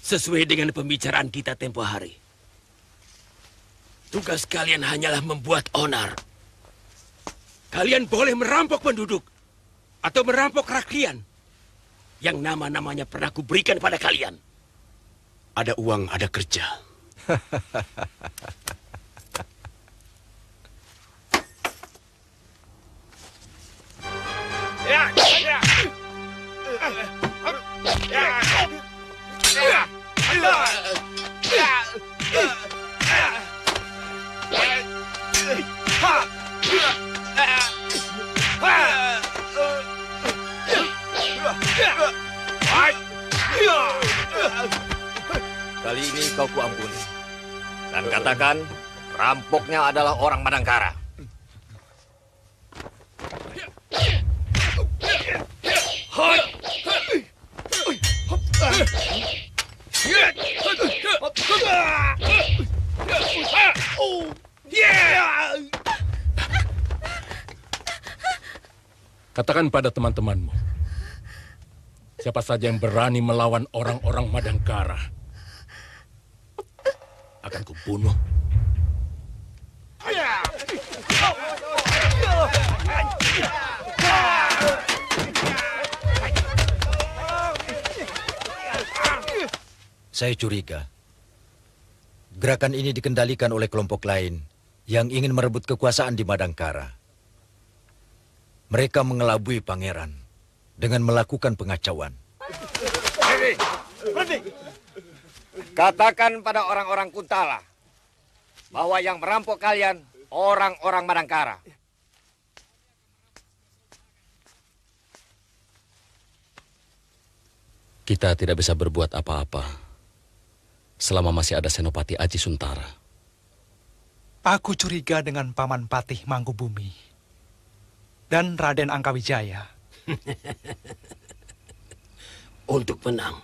Sesuai dengan pembicaraan kita tempo hari, tugas kalian hanyalah membuat onar. Kalian boleh merampok penduduk atau merampok rakyat yang nama-namanya pernah kuberikan pada kalian. Ada uang, ada kerja. Kali ini kau kuampuni. Dan katakan, rampoknya adalah orang Madangkara. Katakan pada teman-temanmu, siapa saja yang berani melawan orang-orang Madangkara akan kubunuh. Saya curiga gerakan ini dikendalikan oleh kelompok lain yang ingin merebut kekuasaan di Madangkara. Mereka mengelabui pangeran dengan melakukan pengacauan. Katakan pada orang-orang Kuntala bahwa yang merampok kalian orang-orang Madangkara. Kita tidak bisa berbuat apa-apa selama masih ada Senopati Aji Suntara. Aku curiga dengan Paman Patih Mangkubumi dan Raden Angkawijaya. Untuk menang,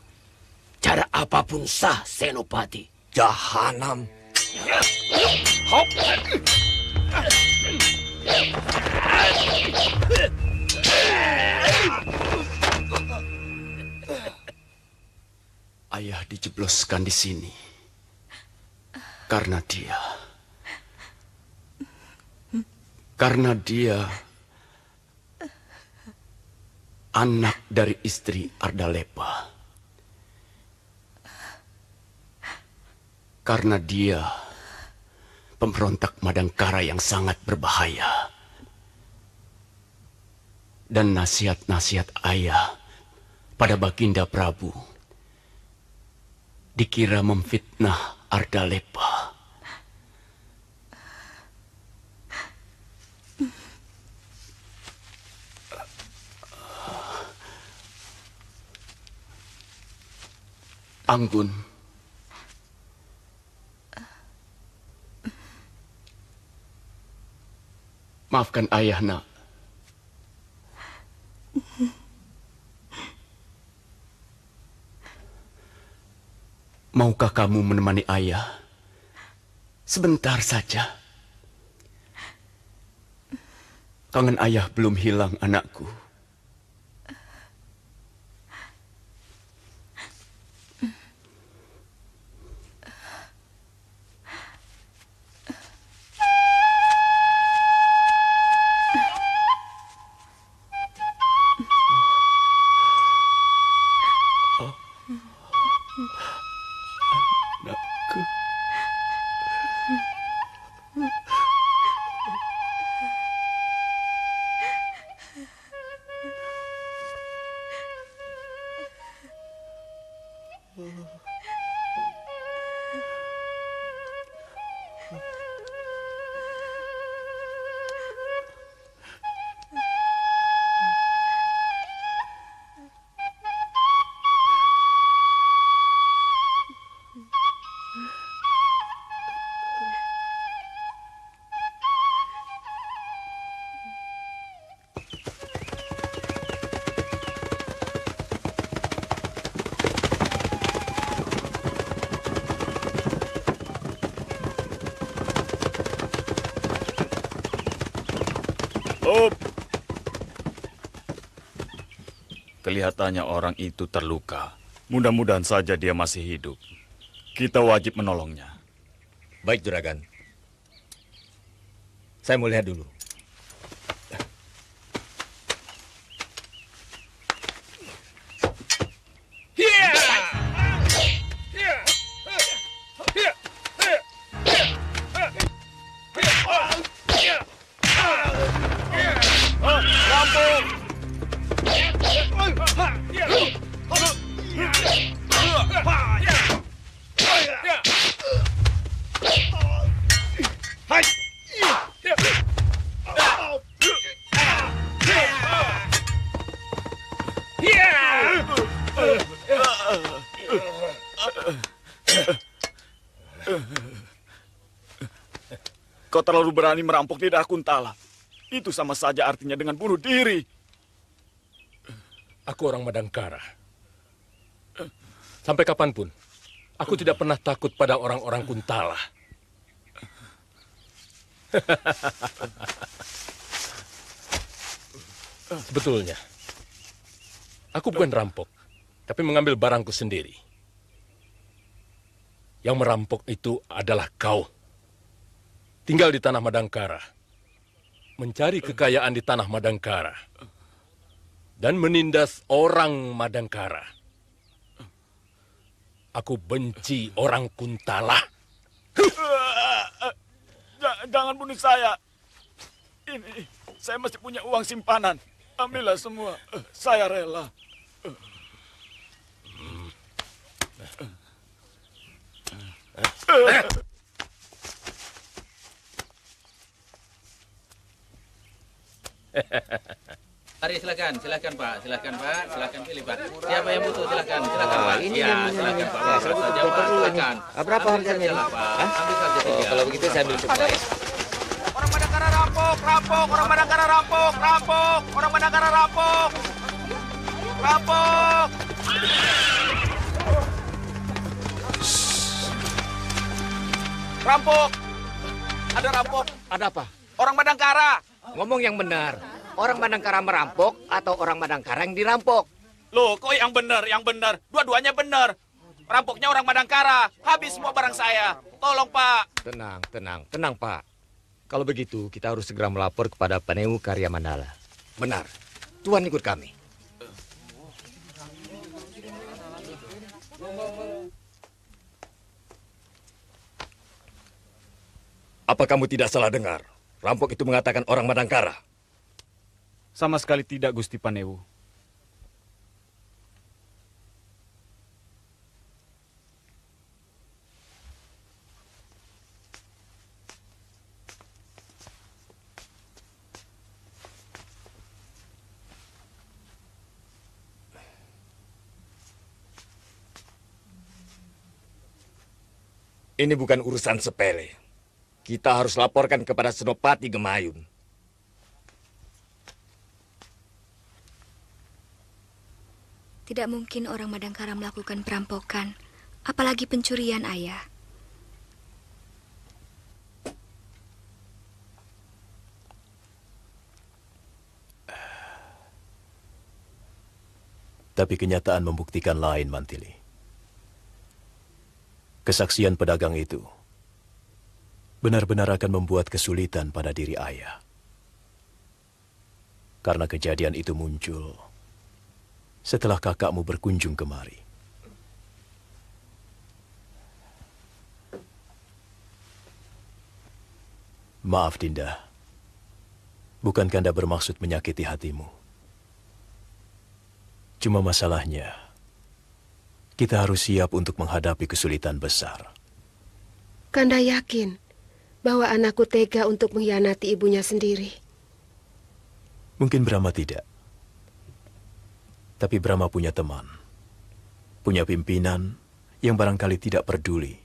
cara apapun sah, Senopati. Jahanam. Ayah dijebloskan di sini karena dia anak dari istri Ardalepa. Karena dia pemberontak Madangkara yang sangat berbahaya. Dan nasihat-nasihat ayah pada Baginda Prabu dikira memfitnah Ardalepa. Anggun, maafkan ayah, nak. Maukah kamu menemani ayah sebentar saja? Kangen ayah belum hilang, anakku. Kelihatannya orang itu terluka. Mudah-mudahan saja dia masih hidup. Kita wajib menolongnya. Baik, Juragan. Saya mau lihat dulu. Kau terlalu berani merampok di daerah Kuntala. Itu sama saja artinya dengan bunuh diri. Aku orang Madangkara. Sampai kapanpun, aku tidak pernah takut pada orang-orang Kuntala. Sebetulnya, aku bukan rampok, tapi mengambil barangku sendiri. Yang merampok itu adalah kau. Tinggal di tanah Madangkara, mencari kekayaan di tanah Madangkara, dan menindas orang Madangkara. Aku benci orang Kuntala. Jangan bunuh saya. Ini, saya masih punya uang simpanan. Ambillah semua. Saya rela. Mari silakan Pak, silakan pilih Pak. Siapa yang butuh silakan Pak. Ini ya, yang silakan Pak. ya, Ambil saja Pak, silakan. Berapa harganya ini? Pak. Ambil saja tiga. Kalau begitu saya ambil semua. Orang Madangkara rampok, rampok, orang Madangkara rampok, rampok, orang Madangkara rampok. Rampok. Rampok. Ada rampok. Ada apa? Orang Madangkara. Ngomong yang benar. Orang Madangkara merampok atau orang Madangkara yang dirampok? Loh, kok yang benar, yang benar. Dua-duanya benar. Rampoknya orang Madangkara. Habis semua barang saya. Tolong, Pak. Tenang Pak. Kalau begitu, kita harus segera melapor kepada Paneu Karya Mandala. Benar. Tuan ikut kami. Apa kamu tidak salah dengar? Rampok itu mengatakan orang Madangkara. Sama sekali tidak, Gusti Panewu. Ini bukan urusan sepele. Kita harus laporkan kepada Senopati Gemayun. Tidak mungkin orang Madangkara melakukan perampokan, apalagi pencurian, Ayah. Tapi kenyataan membuktikan lain, Mantili. Kesaksian pedagang itu benar-benar akan membuat kesulitan pada diri ayah. Karena kejadian itu muncul setelah kakakmu berkunjung kemari. Maaf, Dinda. Bukan Kanda bermaksud menyakiti hatimu. Cuma masalahnya, kita harus siap untuk menghadapi kesulitan besar. Kanda yakin bahwa anakku tega untuk mengkhianati ibunya sendiri. Mungkin Brahma tidak. Tapi Brahma punya teman, punya pimpinan yang barangkali tidak peduli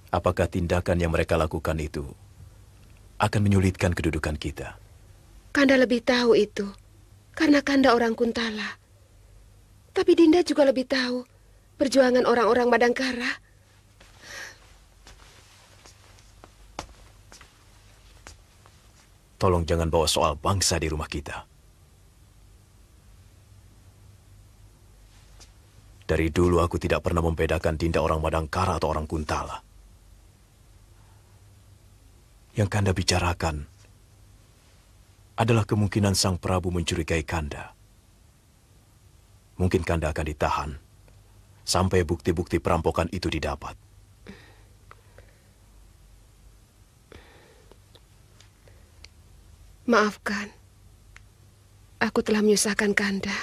apakah tindakan yang mereka lakukan itu akan menyulitkan kedudukan kita. Kanda lebih tahu itu, karena Kanda orang Kuntala. Tapi Dinda juga lebih tahu perjuangan orang-orang Madangkara. Tolong jangan bawa soal bangsa di rumah kita. Dari dulu aku tidak pernah membedakan Dinda orang Madangkara atau orang Kuntala. Yang Kanda bicarakan adalah kemungkinan Sang Prabu mencurigai Kanda. Mungkin Kanda akan ditahan sampai bukti-bukti perampokan itu didapat. Maafkan, aku telah menyusahkan Kanda.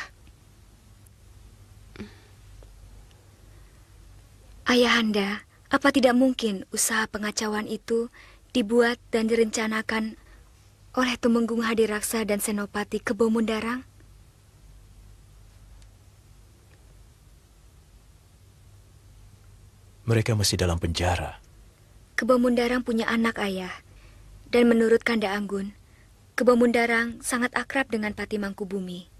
Ayahanda, apa tidak mungkin usaha pengacauan itu dibuat dan direncanakan oleh Tumenggung Hadiraksa dan Senopati Kebo Mundarang? Mereka masih dalam penjara. Kebo Mundarang punya anak, Ayah. Dan menurut Kanda Anggun, Kebo Mundarang sangat akrab dengan Pati Mangkubumi.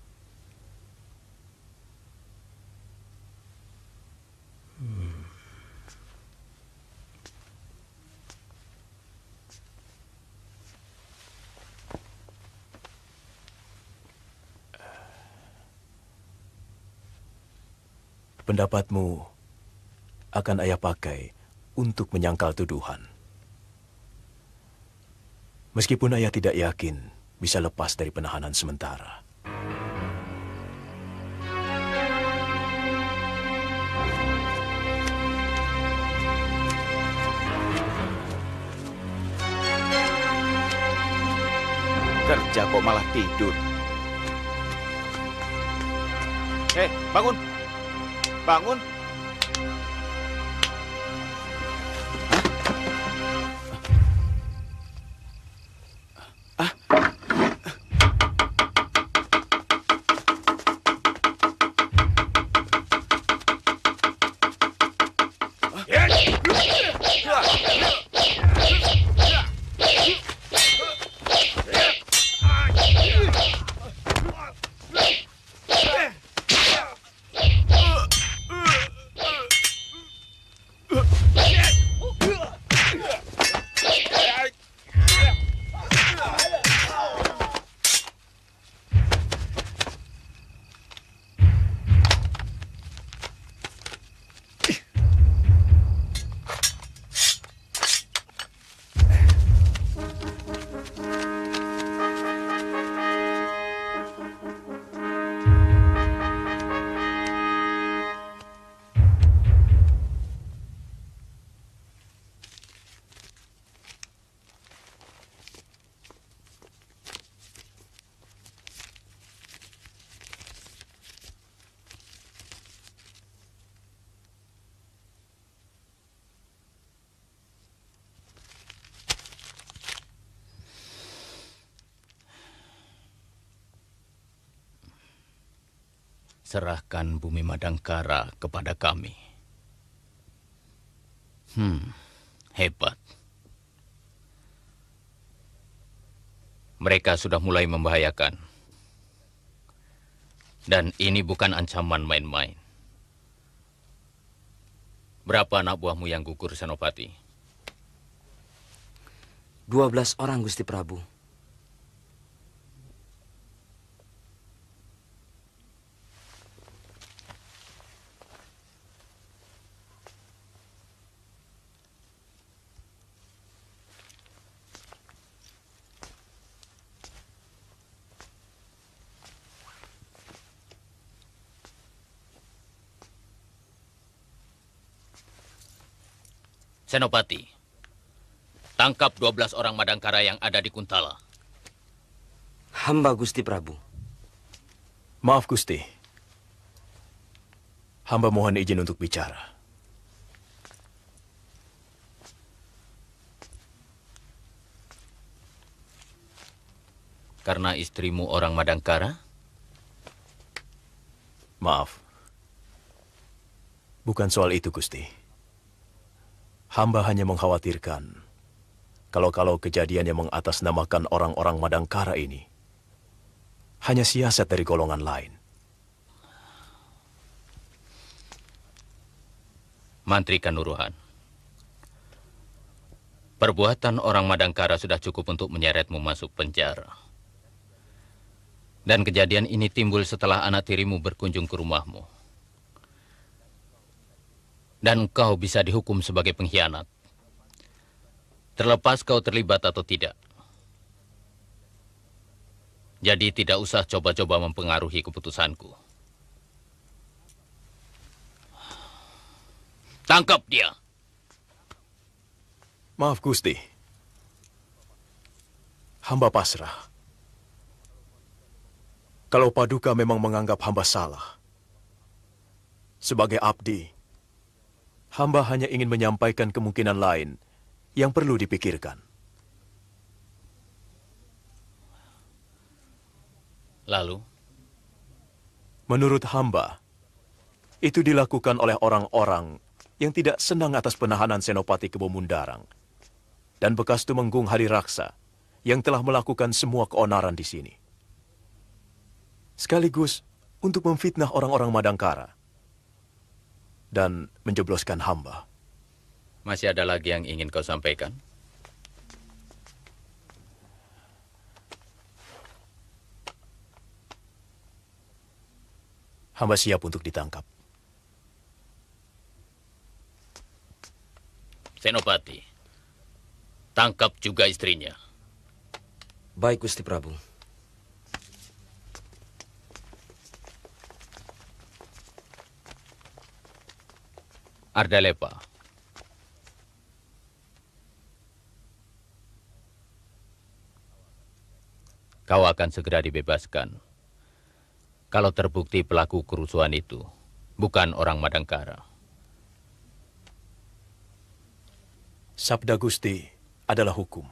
Pendapatmu akan Ayah pakai untuk menyangkal tuduhan. Meskipun Ayah tidak yakin bisa lepas dari penahanan sementara. Kerja kok malah tidur. Bangun! Bangun! Serahkan bumi Madangkara kepada kami. Hebat. Mereka sudah mulai membahayakan. Dan ini bukan ancaman main-main. Berapa anak buahmu yang gugur, Senopati? 12 orang, Gusti Prabu. Senopati, tangkap 12 orang Madangkara yang ada di Kuntala. Hamba Gusti Prabu. Maaf Gusti. Hamba mohon izin untuk bicara. Karena istrimu orang Madangkara? Maaf. Bukan soal itu, Gusti. Hamba hanya mengkhawatirkan kalau kejadian yang mengatasnamakan orang-orang Madangkara ini hanya siasat dari golongan lain. Mantri Kanuruhan, perbuatan orang Madangkara sudah cukup untuk menyeretmu masuk penjara. Dan kejadian ini timbul setelah anak tirimu berkunjung ke rumahmu. Dan kau bisa dihukum sebagai pengkhianat. Terlepas kau terlibat atau tidak. Jadi tidak usah coba-coba mempengaruhi keputusanku. Tangkap dia. Maaf, Gusti. Hamba pasrah. Kalau Paduka memang menganggap hamba salah, sebagai abdi, hamba hanya ingin menyampaikan kemungkinan lain yang perlu dipikirkan. Lalu? Menurut hamba, itu dilakukan oleh orang-orang yang tidak senang atas penahanan Senopati Kebo Mundarang dan bekas Tumenggung Hadiraksa yang telah melakukan semua keonaran di sini. Sekaligus untuk memfitnah orang-orang Madangkara dan menjebloskan hamba. Masih ada lagi yang ingin kau sampaikan? Hamba siap untuk ditangkap. Senopati, tangkap juga istrinya. Baik, Gusti Prabu. Ardalepa. Kau akan segera dibebaskan kalau terbukti pelaku kerusuhan itu bukan orang Madangkara. Sabda Gusti adalah hukum.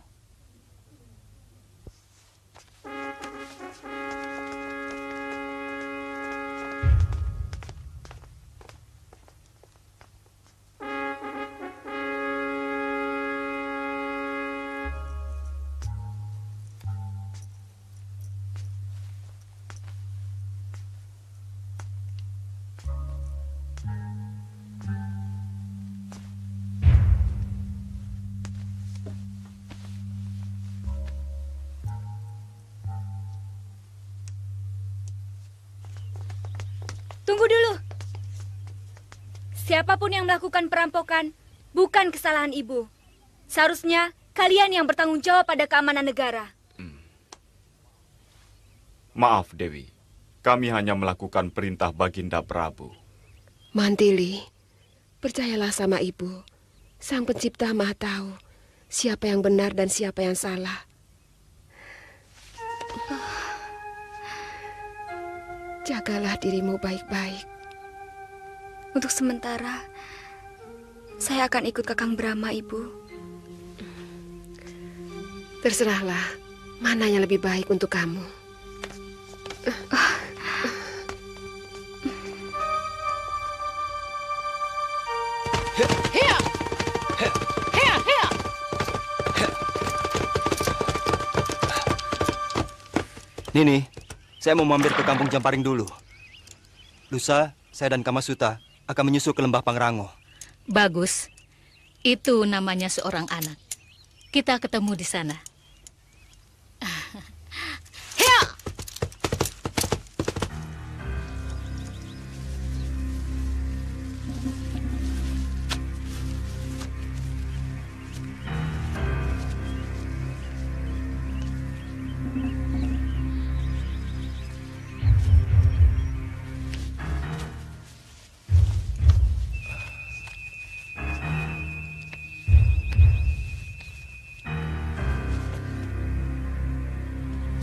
Tunggu dulu. Siapapun yang melakukan perampokan bukan kesalahan ibu. Seharusnya kalian yang bertanggung jawab pada keamanan negara. Maaf, Dewi. Kami hanya melakukan perintah Baginda Prabu. Mantili, percayalah sama ibu. Sang Pencipta Maha tahu siapa yang benar dan siapa yang salah. Jagalah dirimu baik-baik. Untuk sementara, saya akan ikut Kakang Brahma, Ibu. Terserahlah, mana yang lebih baik untuk kamu. Nini, saya mau mampir ke kampung Jamparing dulu. Lusa, saya dan Kamasuta akan menyusul ke lembah Pangrango. Bagus. Itu namanya seorang anak. Kita ketemu di sana.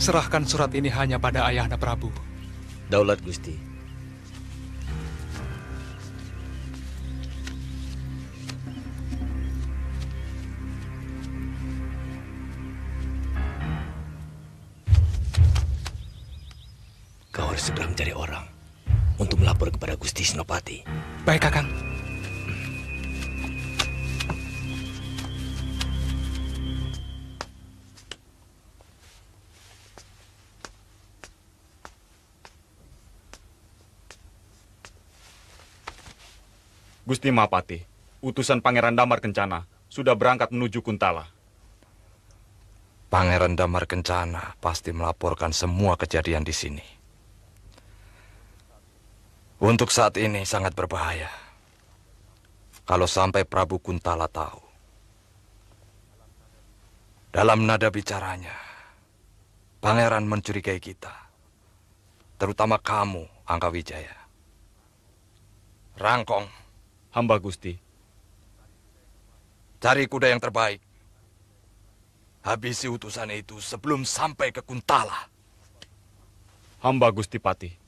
Serahkan surat ini hanya pada Ayahanda Prabu. Daulat Gusti. Kau harus segera mencari orang untuk melapor kepada Gusti Senopati. Baik, Kakang. Gusti Mahapati, utusan Pangeran Damar Kencana sudah berangkat menuju Kuntala. Pangeran Damar Kencana pasti melaporkan semua kejadian di sini. Untuk saat ini sangat berbahaya. Kalau sampai Prabu Kuntala tahu, dalam nada bicaranya, pangeran mencurigai kita, terutama kamu, Angkawijaya. Rangkong, hamba Gusti. Cari kuda yang terbaik. Habisi utusan itu sebelum sampai ke Kuntala. Hamba Gusti Pati.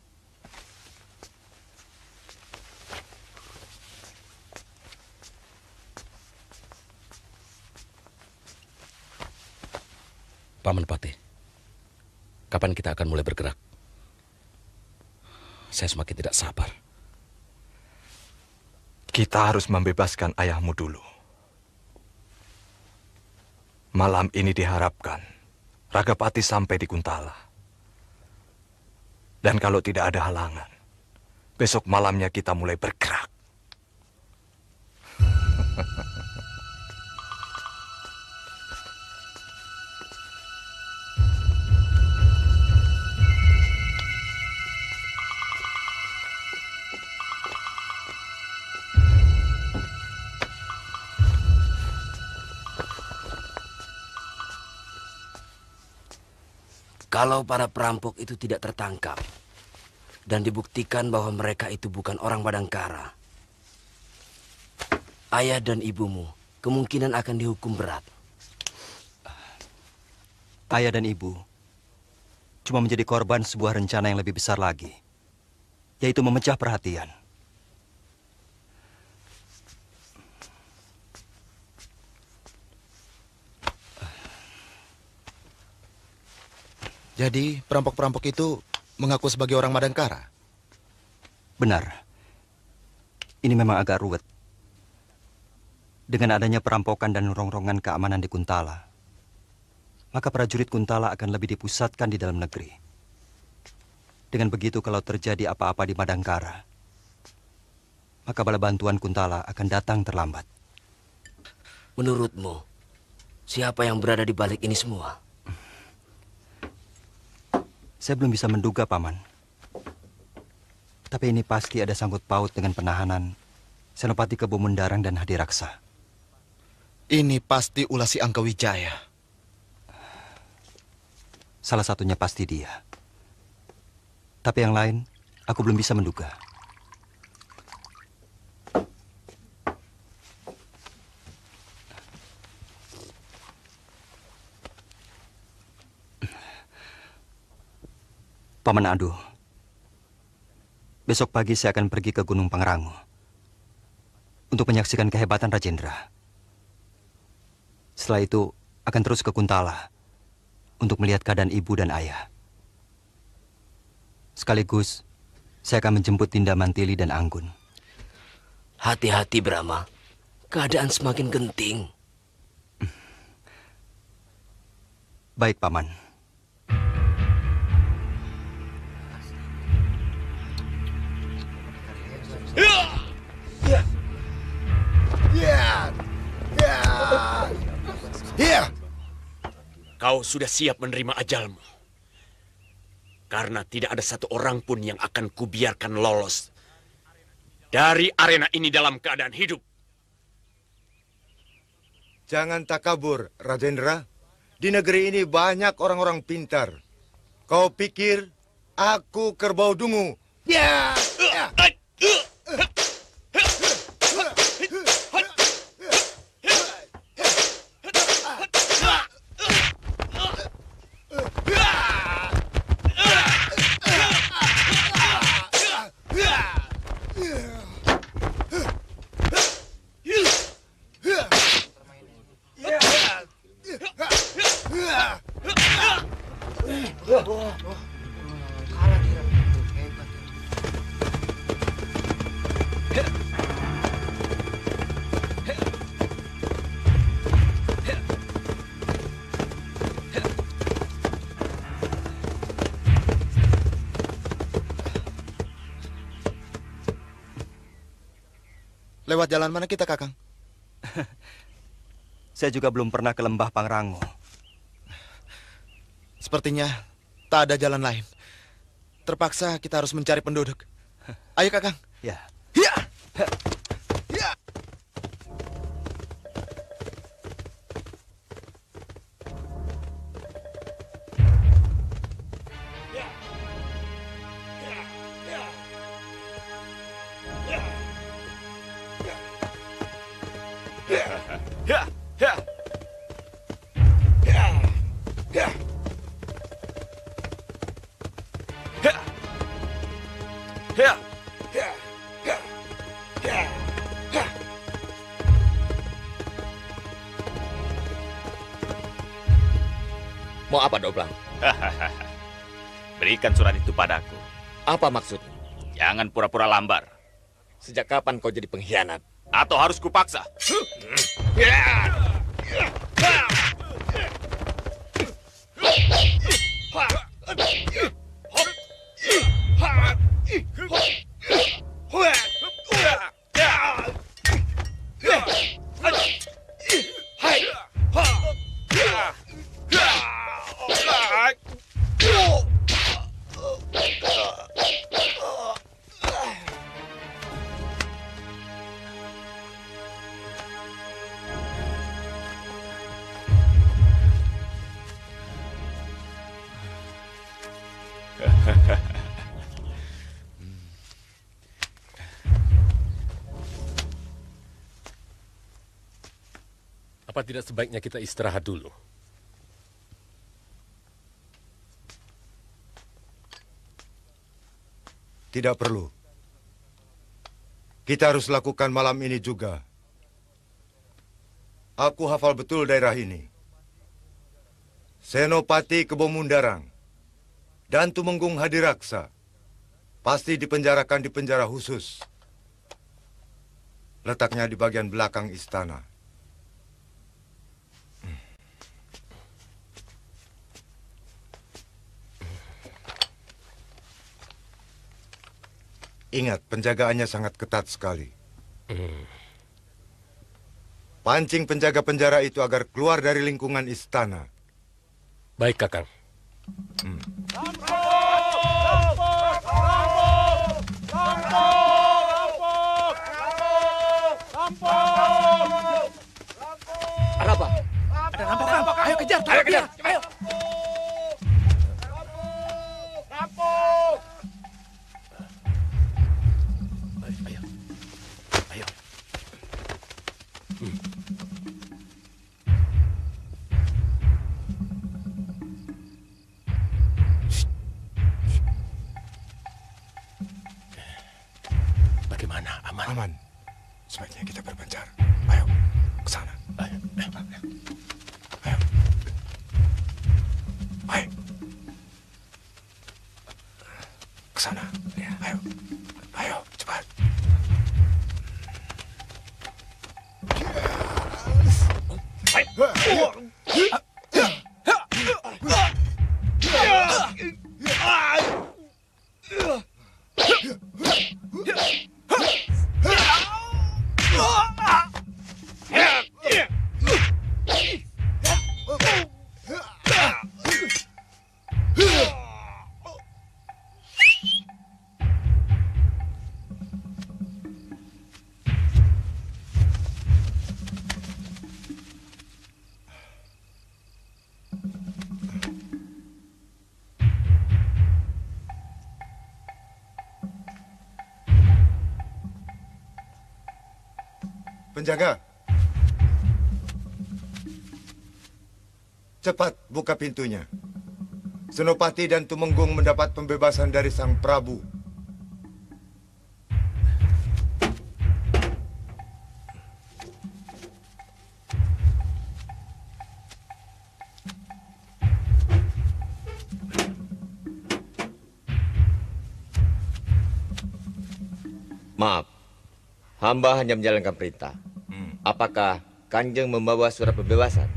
Paman Pati, kapan kita akan mulai bergerak? Saya semakin tidak sabar. Kita harus membebaskan ayahmu dulu. Malam ini diharapkan Ragapati sampai di Kuntala. Dan kalau tidak ada halangan, besok malamnya kita mulai bergerak. Kalau para perampok itu tidak tertangkap dan dibuktikan bahwa mereka itu bukan orang Madangkara, ayah dan ibumu kemungkinan akan dihukum berat. Ayah dan ibu cuma menjadi korban sebuah rencana yang lebih besar lagi, yaitu memecah perhatian. Jadi, perampok-perampok itu mengaku sebagai orang Madangkara? Benar. Ini memang agak ruwet. Dengan adanya perampokan dan rongrongan keamanan di Kuntala, maka prajurit Kuntala akan lebih dipusatkan di dalam negeri. Dengan begitu, kalau terjadi apa-apa di Madangkara, maka bala bantuan Kuntala akan datang terlambat. Menurutmu, siapa yang berada di balik ini semua? Saya belum bisa menduga, Paman. Tapi ini pasti ada sangkut paut dengan penahanan Senopati Kebo Mundarang dan Hadiraksa. Ini pasti ulah si Angkawijaya. Salah satunya pasti dia. Tapi yang lain, aku belum bisa menduga. Paman Adu, besok pagi saya akan pergi ke Gunung Pangrango untuk menyaksikan kehebatan Rajendra. Setelah itu akan terus ke Kuntala untuk melihat keadaan ibu dan ayah. Sekaligus saya akan menjemput Dinda Mantili dan Anggun. Hati-hati, Brahma. Keadaan semakin genting. Baik, Paman. Kau sudah siap menerima ajalmu. Karena tidak ada satu orang pun yang akan kubiarkan lolos dari arena ini dalam keadaan hidup. Jangan takabur, Rajendra. Di negeri ini banyak orang-orang pintar. Kau pikir aku kerbau dungu? Ya! Lewat jalan mana kita, Kakang? Saya juga belum pernah ke Lembah Pangrango. Sepertinya tak ada jalan lain. Terpaksa kita harus mencari penduduk. Ayo, Kakang. Ya. Ya. Ya. Ya, ya. Ya, ya. Ya. Ya, ya, ya, ya, ya. Mau apa, Doblang? Berikan surat itu padaku. Apa maksudnya? Jangan pura-pura lambar. Sejak kapan kau jadi pengkhianat? Atau harus kupaksa? Apa tidak sebaiknya kita istirahat dulu? Tidak perlu. Kita harus lakukan malam ini juga. Aku hafal betul daerah ini. Senopati Kebo Mundarang dan Tumenggung Hadiraksa pasti dipenjarakan di penjara khusus. Letaknya di bagian belakang istana. Ingat, penjagaannya sangat ketat sekali. Pancing penjaga penjara itu agar keluar dari lingkungan istana. Baik, Kakang. Ada apa? Ada rampok. Ayo kejar, Ayo kejar. Ayo. Bagaimana? Aman? Aman. Sebaiknya kita berpencar. Ayo, ke sana. Ayo. Ayo. Ayo. Ke sana. Ayo. Ayo, cepat. Penjaga, cepat buka pintunya. Senopati dan Tumenggung mendapat pembebasan dari Sang Prabu. Maaf, hamba hanya menjalankan perintah. Apakah Kanjeng membawa surat pembebasan?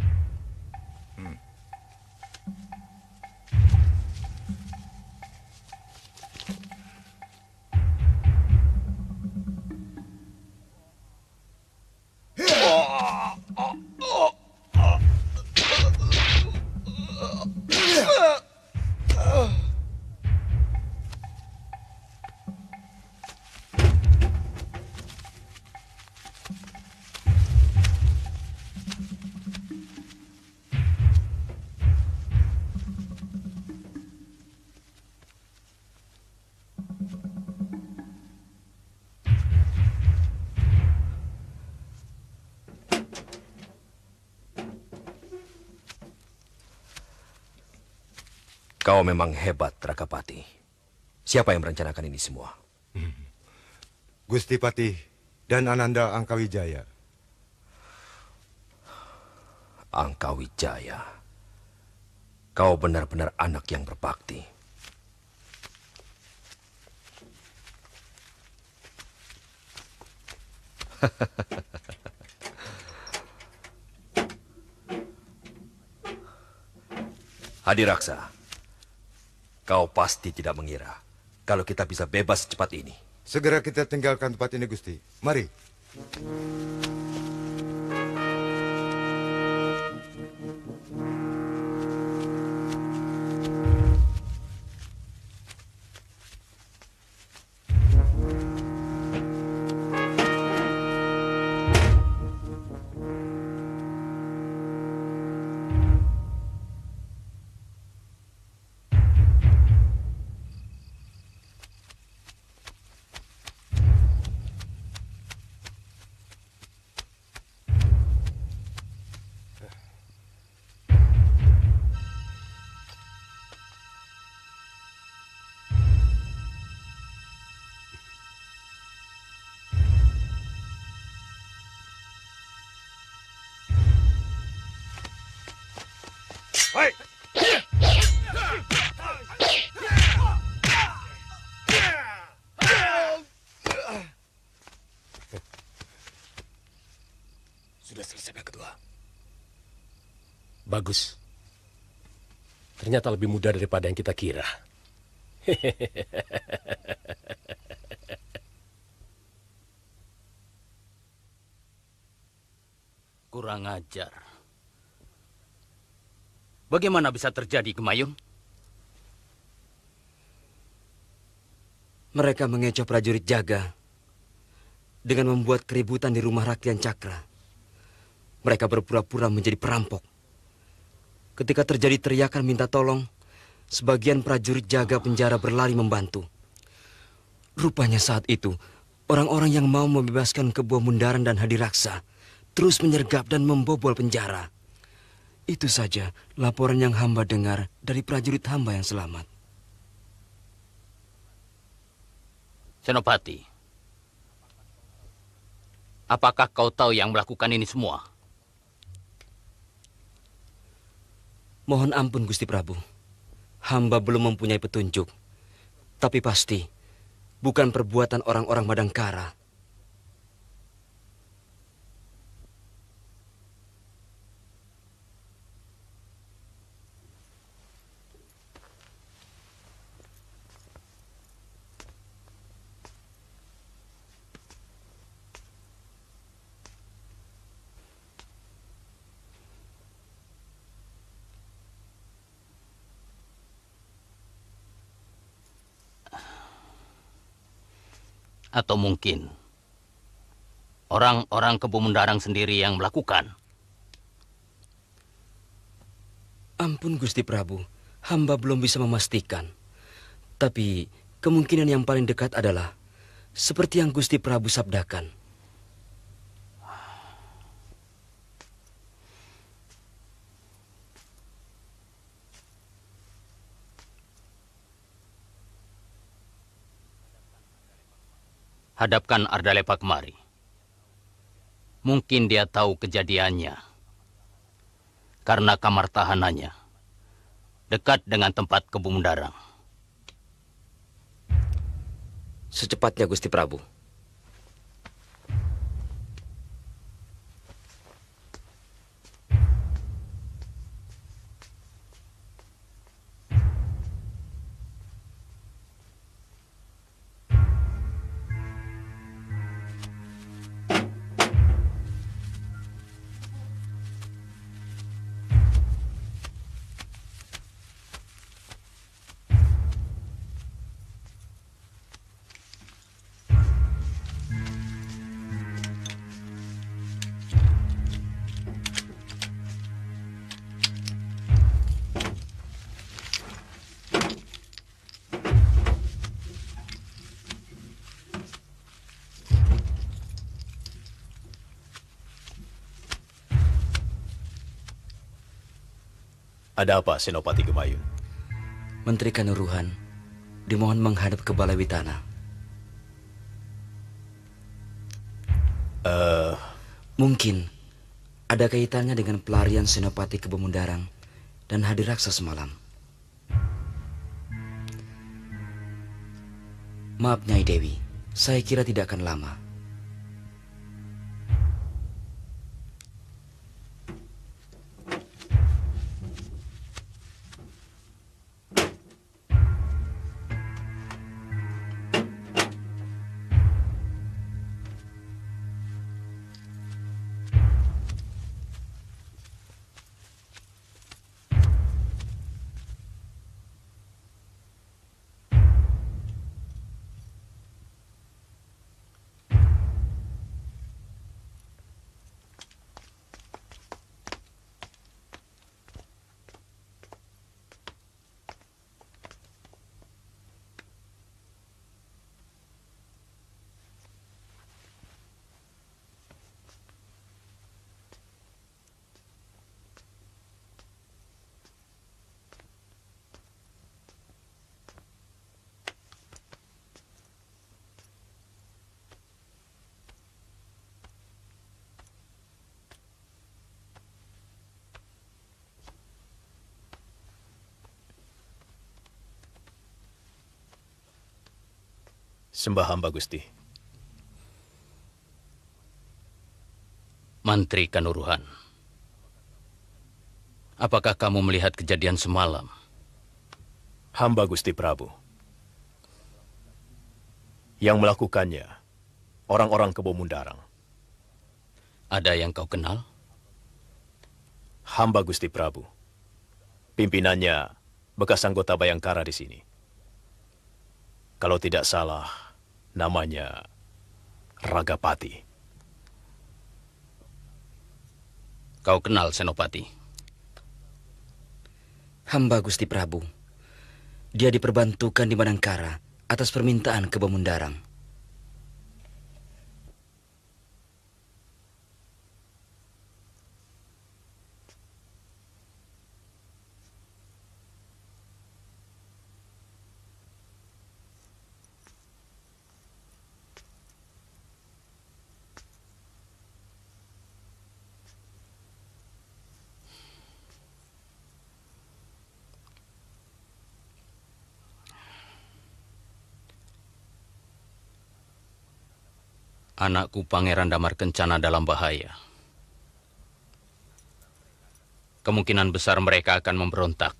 Kau memang hebat, Rakapati. Siapa yang merencanakan ini semua? Gusti Patih dan Ananda Angkawijaya. Angkawijaya. Kau benar-benar anak yang berbakti. Hadiraksa, kau pasti tidak mengira kalau kita bisa bebas secepat ini. Segera kita tinggalkan tempat ini, Gusti. Mari. Sudah selesai yang kedua. Bagus. Ternyata lebih mudah daripada yang kita kira. Kurang ajar. Bagaimana bisa terjadi, Gemayung? Mereka mengecoh prajurit jaga dengan membuat keributan di rumah Raklian Cakra. Mereka berpura-pura menjadi perampok. Ketika terjadi teriakan minta tolong, sebagian prajurit jaga penjara berlari membantu. Rupanya saat itu, orang-orang yang mau membebaskan Kebo Mundaran dan Hadiraksa terus menyergap dan membobol penjara. Itu saja laporan yang hamba dengar dari prajurit hamba yang selamat. Senopati, apakah kau tahu yang melakukan ini semua? Mohon ampun, Gusti Prabu. Hamba belum mempunyai petunjuk. Tapi pasti bukan perbuatan orang-orang Madangkara. Atau mungkin orang-orang Kebo Mundaran sendiri yang melakukan? Ampun, Gusti Prabu. Hamba belum bisa memastikan. Tapi kemungkinan yang paling dekat adalah seperti yang Gusti Prabu sabdakan. Hadapkan Ardalepa kemari. Mungkin dia tahu kejadiannya. Karena kamar tahanannya dekat dengan tempat Kebo Mundaran. Secepatnya, Gusti Prabu. Ada apa, Senopati Gemayung? Menteri Kanuruhan dimohon menghadap ke Balai Witana. Mungkin ada kaitannya dengan pelarian Senopati ke Bomundarang dan Hadiraksa semalam. Maaf Nyai Dewi, saya kira tidak akan lama. Sembah hamba Gusti. Mantri Kanuruhan, apakah kamu melihat kejadian semalam? Hamba Gusti Prabu. Yang melakukannya orang-orang Kebo Mundarang. Ada yang kau kenal? Hamba Gusti Prabu. Pimpinannya bekas anggota Bayangkara di sini. Kalau tidak salah, namanya Ragapati. Kau kenal Senopati? Hamba Gusti Prabu. Dia diperbantukan di Madangkara atas permintaan Kebo Mundarang. Anakku Pangeran Damar Kencana dalam bahaya. Kemungkinan besar mereka akan memberontak.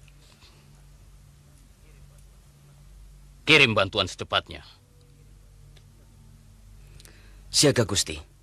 Kirim bantuan secepatnya. Siaga Gusti.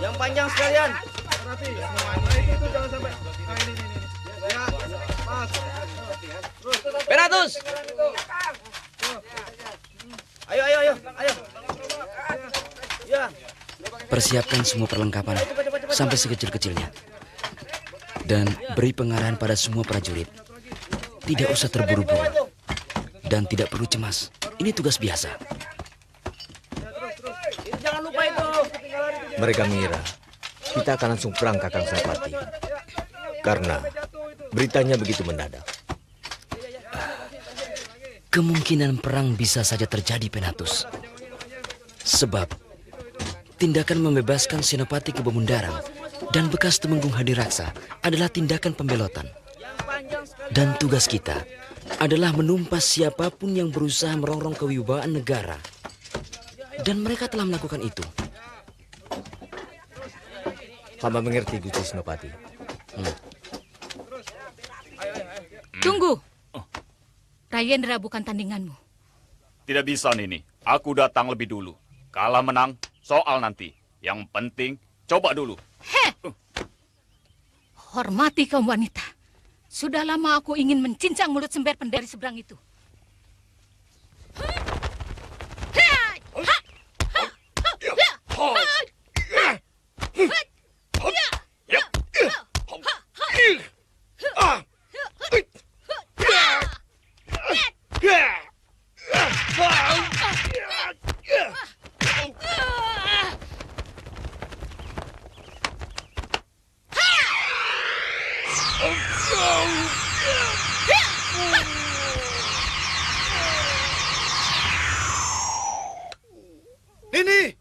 Yang panjang sekalian. Peratus. Ayo. Ya. Persiapkan semua perlengkapan sampai sekecil-kecilnya. Dan beri pengarahan pada semua prajurit. Tidak usah terburu-buru. Dan tidak perlu cemas. Ini tugas biasa. Jangan lupa itu. Mereka mengira kita akan langsung perang, Kakang Senopati. Karena beritanya begitu mendadak. Kemungkinan perang bisa saja terjadi, Penatus. Sebab tindakan membebaskan Senopati Kebomundarang dan bekas Tumenggung Hadiraksa adalah tindakan pembelotan. Dan tugas kita adalah menumpas siapapun yang berusaha merongrong kewibawaan negara. Dan mereka telah melakukan itu. Hamba mengerti, Gusti Senopati. Tunggu. Rayendra bukan tandinganmu. Tidak bisa, Nini. Aku datang lebih dulu. Kalah menang, soal nanti. Yang penting, coba dulu. Hormati kaum wanita. Sudah lama aku ingin mencincang mulut sember pendari seberang itu. Nini!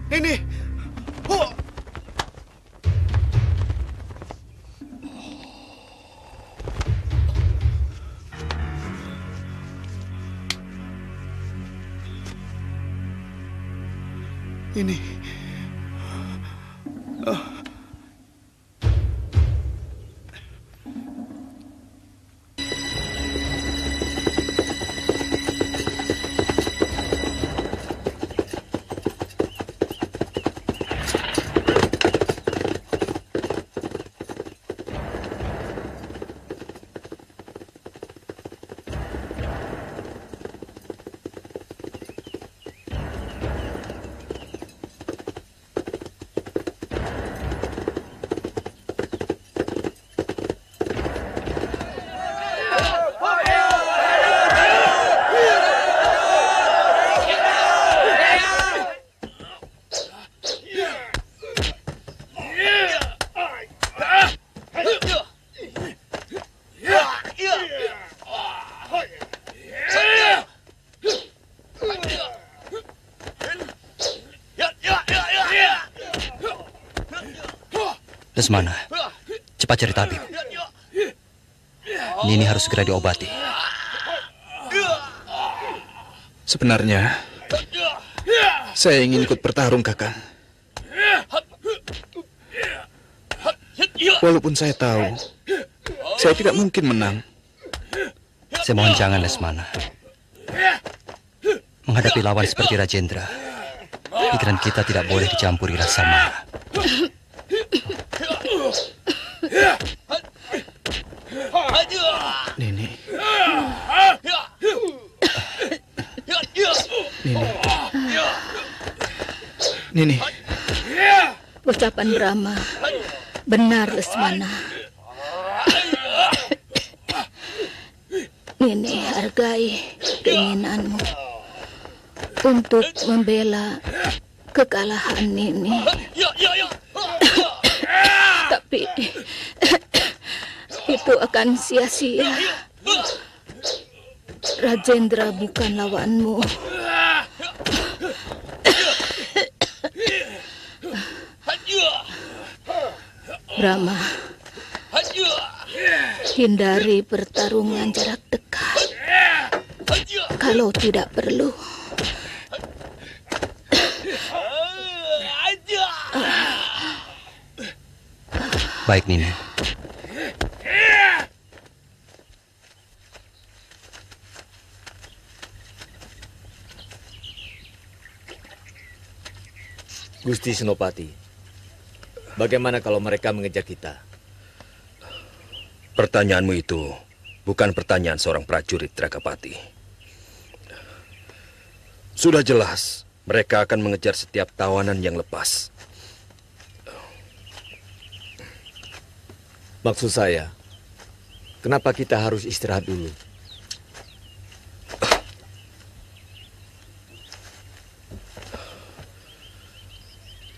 Nini! Ini. Lesmana, cepat cari tabib. Nini harus segera diobati. Sebenarnya, saya ingin ikut bertarung, Kakang. Walaupun saya tahu, saya tidak mungkin menang. Saya mohon jangan, Lesmana. Menghadapi lawan seperti Rajendra, pikiran kita tidak boleh dicampuri rasa marah. Nini. Nini. Ucapan Brahma benar, Lesmana. Nini hargai keinginanmu untuk membela kekalahan Nini. Tapi itu akan sia-sia. Rajendra bukan lawanmu. Brahma, hindari pertarungan jarak dekat. Kalau tidak perlu. Baik, Nini. Gusti Senopati, bagaimana kalau mereka mengejar kita? Pertanyaanmu itu bukan pertanyaan seorang prajurit, Ragapati. Sudah jelas, mereka akan mengejar setiap tawanan yang lepas. Maksud saya, kenapa kita harus istirahat dulu?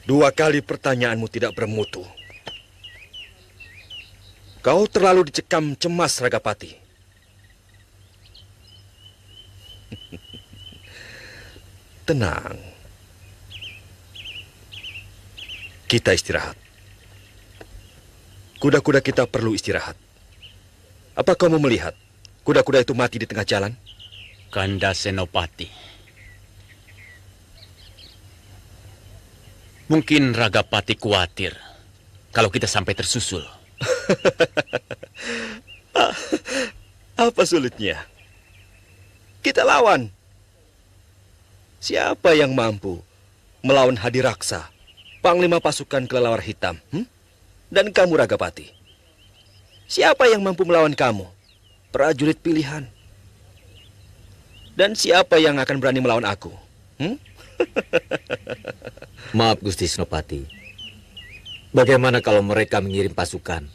Dua kali pertanyaanmu tidak bermutu. Kau terlalu dicekam cemas, Ragapati. Tenang. Kita istirahat. Kuda-kuda kita perlu istirahat. Apa kau mau melihat kuda-kuda itu mati di tengah jalan? Kanda Senopati. Mungkin Ragapati khawatir kalau kita sampai tersusul. Apa sulitnya? Kita lawan. Siapa yang mampu melawan Hadiraksa, panglima pasukan kelelawar hitam? Dan kamu, Ragapati. Siapa yang mampu melawan kamu? Prajurit pilihan. Dan siapa yang akan berani melawan aku? Maaf, Gusti Senopati. Bagaimana kalau mereka mengirim pasukan?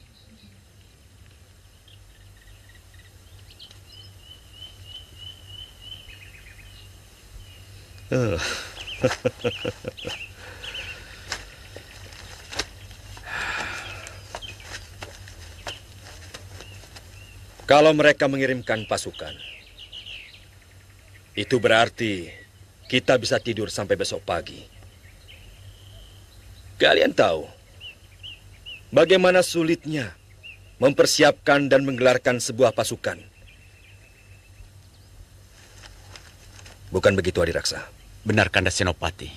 Kalau mereka mengirimkan pasukan, itu berarti kita bisa tidur sampai besok pagi. Kalian tahu bagaimana sulitnya mempersiapkan dan menggelarkan sebuah pasukan. Bukan begitu, Hadiraksa? Benar, Kanda Senopati.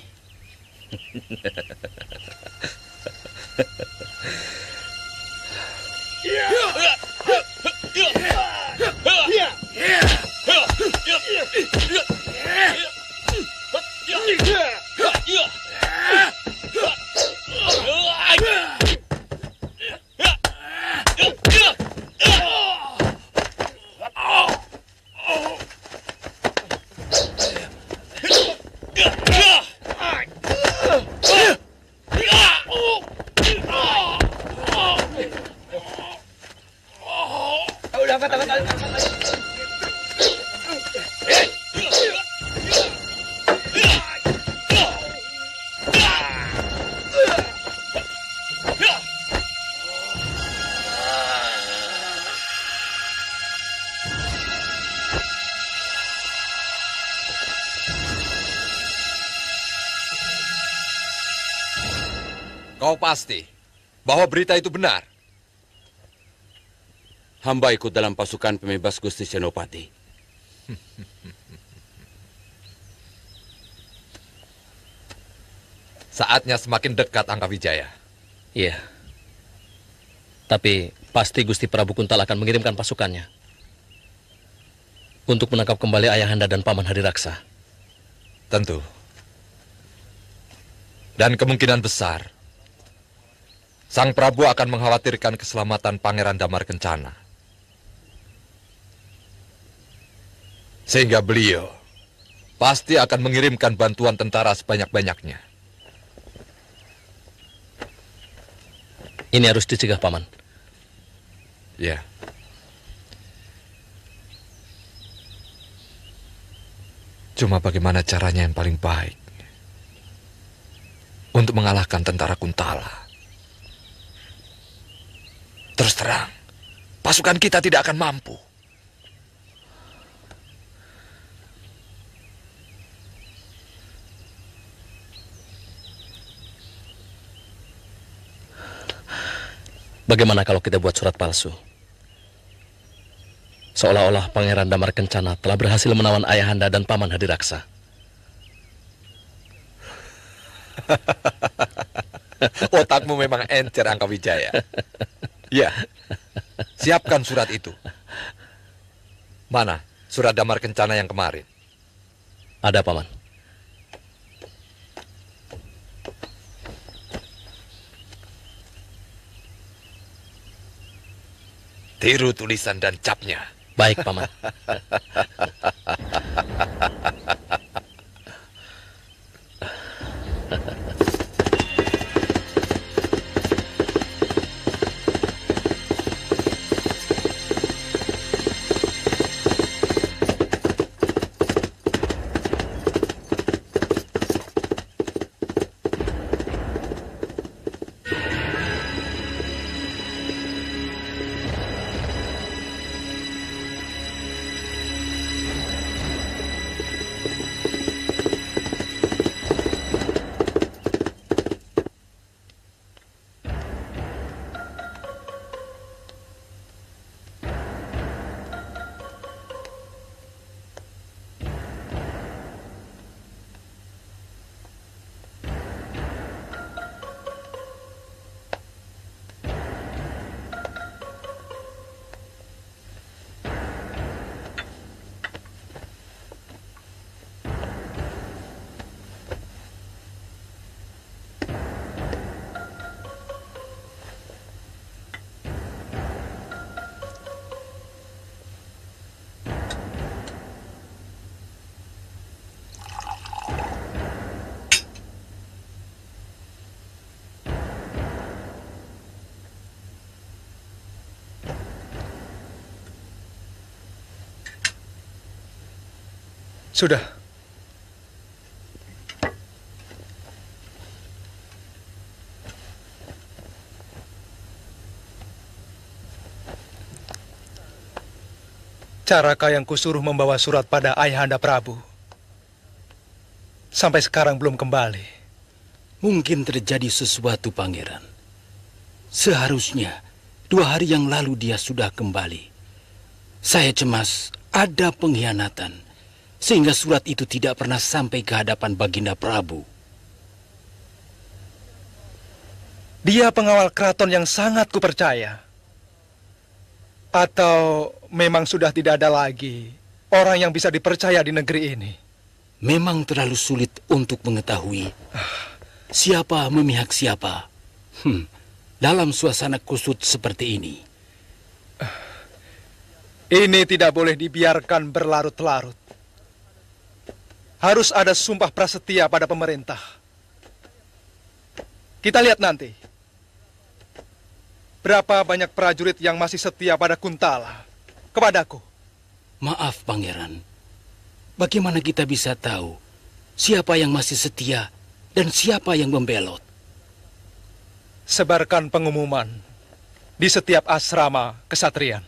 Kau pasti bahwa berita itu benar? Hamba ikut dalam pasukan pembebas Gusti Senopati. Saatnya semakin dekat, Angkawijaya. Iya. Tapi pasti Gusti Prabu Kuntal akan mengirimkan pasukannya untuk menangkap kembali Ayahanda dan Paman Hadiraksa. Tentu. Dan kemungkinan besar Sang Prabu akan mengkhawatirkan keselamatan Pangeran Damar Kencana. Sehingga beliau pasti akan mengirimkan bantuan tentara sebanyak-banyaknya. Ini harus dicegah, Paman. Ya. Cuma bagaimana caranya yang paling baik untuk mengalahkan tentara Kuntala? Terus terang, pasukan kita tidak akan mampu. Bagaimana kalau kita buat surat palsu? Seolah-olah Pangeran Damar Kencana telah berhasil menawan Ayahanda dan Paman Hadiraksa. Otakmu memang encer, Angkawijaya. Ya, siapkan surat itu. Mana surat Damar Kencana yang kemarin? Ada, Paman. Tiru tulisan dan capnya. Baik, Paman. Sudah. Caraka yang kusuruh membawa surat pada Ayahanda Prabu sampai sekarang belum kembali. Mungkin terjadi sesuatu, Pangeran. Seharusnya 2 hari yang lalu dia sudah kembali. Saya cemas ada pengkhianatan, sehingga surat itu tidak pernah sampai ke hadapan Baginda Prabu. Dia pengawal keraton yang sangat kupercaya. Atau memang sudah tidak ada lagi orang yang bisa dipercaya di negeri ini? Memang terlalu sulit untuk mengetahui siapa memihak siapa. Dalam suasana kusut seperti ini. Ini tidak boleh dibiarkan berlarut-larut. Harus ada sumpah prasetia pada pemerintah. Kita lihat nanti. Berapa banyak prajurit yang masih setia pada Kuntala, kepadaku. Maaf, Pangeran. Bagaimana kita bisa tahu siapa yang masih setia dan siapa yang membelot? Sebarkan pengumuman di setiap asrama kesatrian.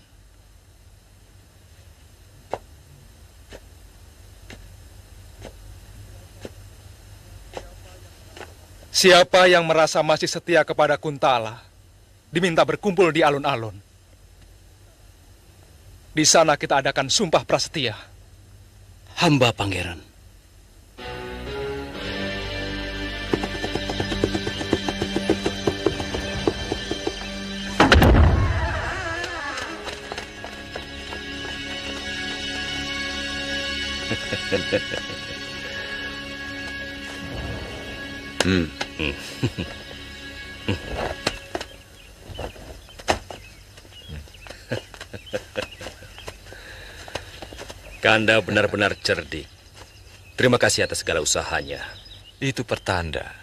Siapa yang merasa masih setia kepada Kuntala, diminta berkumpul di alun-alun. Di sana kita adakan sumpah prasetia. Hamba, Pangeran. Kanda benar-benar cerdik. Terima kasih atas segala usahanya. Itu pertanda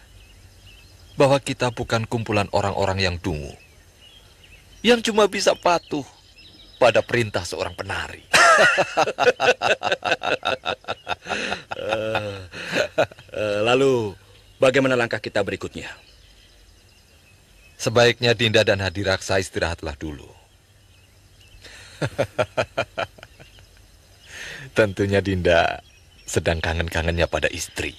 bahwa kita bukan kumpulan orang-orang yang dungu, yang cuma bisa patuh pada perintah seorang penari. Lalu, bagaimana langkah kita berikutnya? Sebaiknya Dinda dan Hadiraksa istirahatlah dulu. Tentunya Dinda sedang kangen-kangennya pada istri.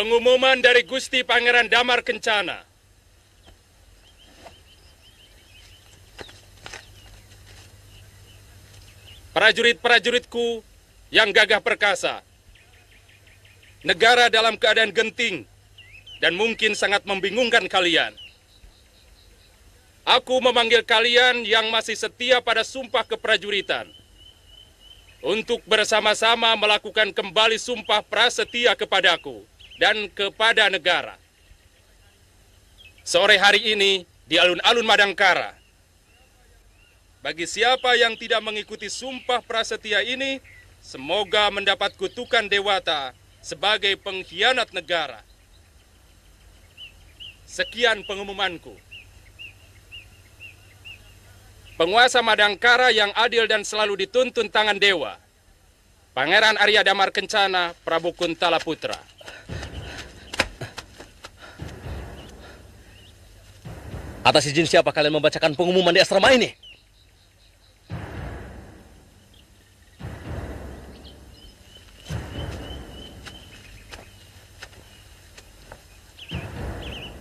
Pengumuman dari Gusti Pangeran Damar Kencana. Prajurit-prajuritku yang gagah perkasa, negara dalam keadaan genting dan mungkin sangat membingungkan kalian. Aku memanggil kalian yang masih setia pada sumpah keprajuritan untuk bersama-sama melakukan kembali sumpah prasetia kepadaku dan kepada negara. Sore hari ini di alun-alun Madangkara, bagi siapa yang tidak mengikuti sumpah prasetia ini, semoga mendapat kutukan Dewata sebagai pengkhianat negara. Sekian pengumumanku. Penguasa Madangkara yang adil dan selalu dituntun tangan dewa, Pangeran Arya Damar Kencana, Prabu Kuntala Putra. Atas izin siapa kalian membacakan pengumuman di asrama ini?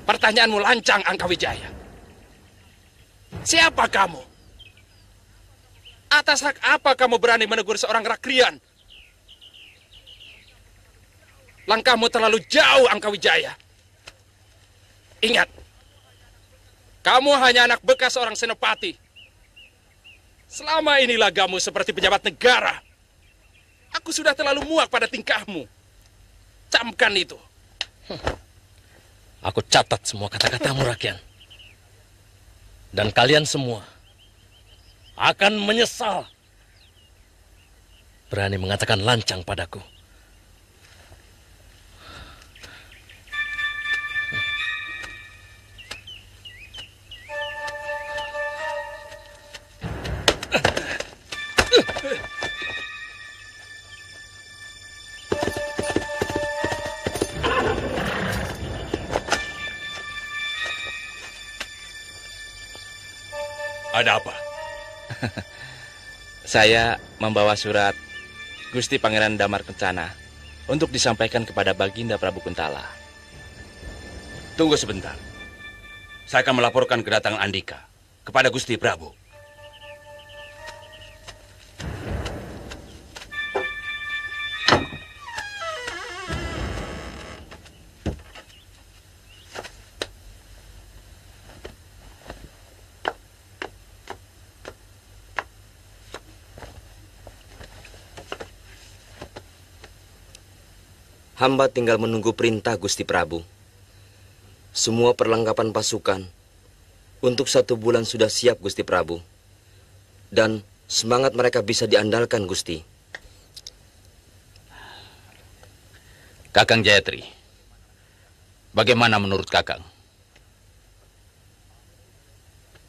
Pertanyaanmu lancang, Angkawijaya. Siapa kamu? Atas hak apa kamu berani menegur seorang rakrian? Langkahmu terlalu jauh, Angkawijaya. Ingat, kamu hanya anak bekas seorang senopati. Selama ini lagamu seperti pejabat negara. Aku sudah terlalu muak pada tingkahmu. Camkan itu. Aku catat semua kata-katamu, Rakyat. Dan kalian semua akan menyesal berani mengatakan lancang padaku. Ada apa? Saya membawa surat Gusti Pangeran Damar Kencana untuk disampaikan kepada Baginda Prabu Kuntala. Tunggu sebentar. Saya akan melaporkan kedatangan Andika kepada Gusti Prabu. Hamba tinggal menunggu perintah Gusti Prabu. Semua perlengkapan pasukan untuk 1 bulan sudah siap, Gusti Prabu. Dan semangat mereka bisa diandalkan, Gusti. Kakang Jayatri, bagaimana menurut Kakang?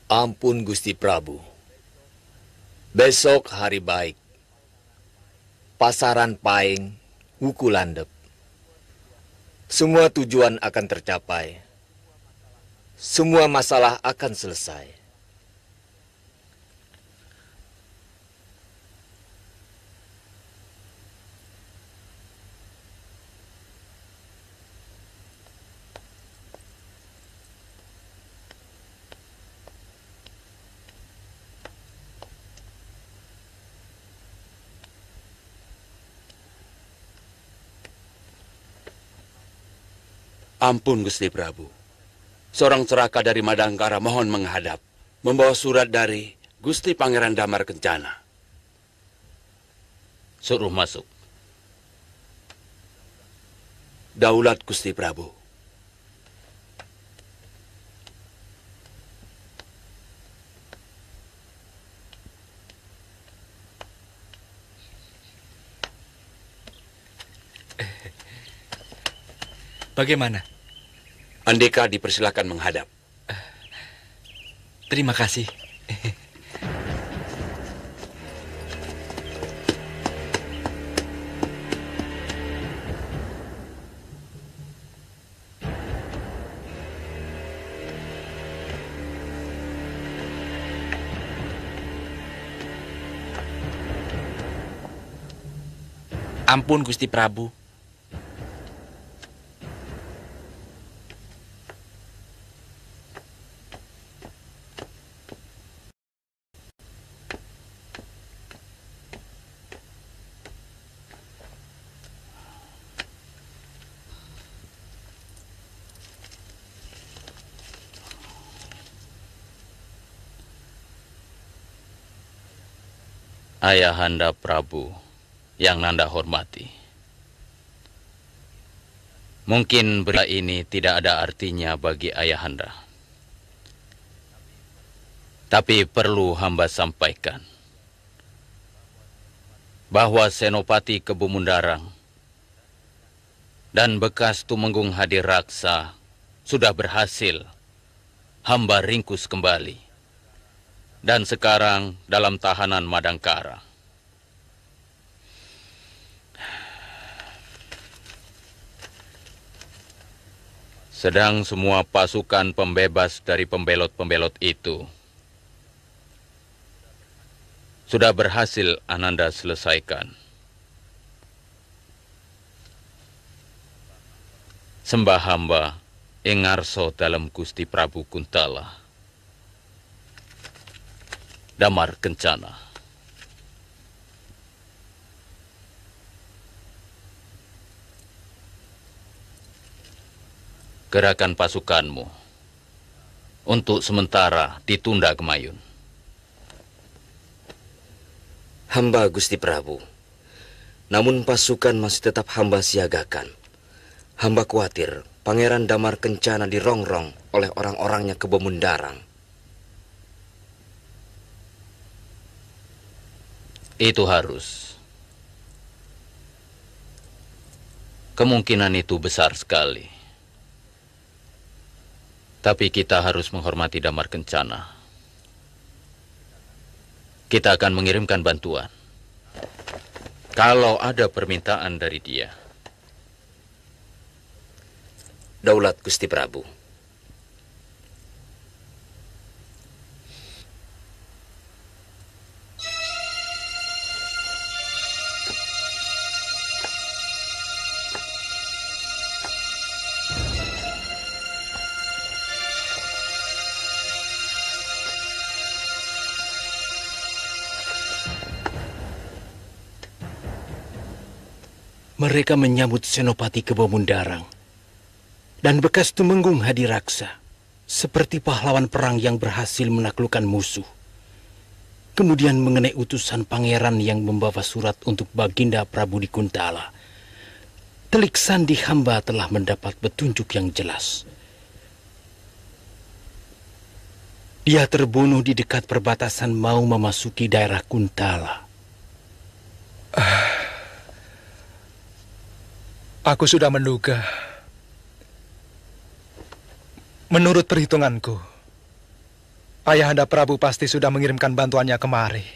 Ampun, Gusti Prabu. Besok hari baik. Pasaran Paing, Wuku Landep. Semua tujuan akan tercapai. Semua masalah akan selesai. Ampun, Gusti Prabu. Seorang ceraka dari Madangkara mohon menghadap, membawa surat dari Gusti Pangeran Damar Kencana. Suruh masuk. Daulat Gusti Prabu. Bagaimana? Andika dipersilakan menghadap. Terima kasih. Ampun, Gusti Prabu. Ayahanda Prabu yang Nanda hormati. Mungkin berita ini tidak ada artinya bagi Ayahanda. Tapi perlu hamba sampaikan bahwa Senopati Kebumundarang dan bekas Tumenggung Hadiraksa sudah berhasil hamba ringkus kembali dan sekarang dalam tahanan Madangkara. Sedang semua pasukan pembebas dari pembelot-pembelot itu sudah berhasil Ananda selesaikan. Sembah hamba Engarso dalam Gusti Prabu Kuntala. Damar Kencana. Gerakan pasukanmu untuk sementara ditunda Gemayun. Hamba Gusti Prabu. Namun pasukan masih tetap hamba siagakan. Hamba khawatir Pangeran Damar Kencana dirongrong oleh orang-orangnya ke Bomundarang. Itu harus. Kemungkinan itu besar sekali. Tapi kita harus menghormati Damar Kencana. Kita akan mengirimkan bantuan. Kalau ada permintaan dari dia. Daulat Gusti Prabu. Mereka menyambut Senopati Kebomundarang dan bekas Tumenggung Hadiraksa seperti pahlawan perang yang berhasil menaklukkan musuh. Kemudian mengenai utusan pangeran yang membawa surat untuk Baginda Prabu di Kuntala. Telik sandi hamba telah mendapat petunjuk yang jelas. Dia terbunuh di dekat perbatasan mau memasuki daerah Kuntala. Aku sudah menduga. Menurut perhitunganku, Ayahanda Prabu pasti sudah mengirimkan bantuannya kemari.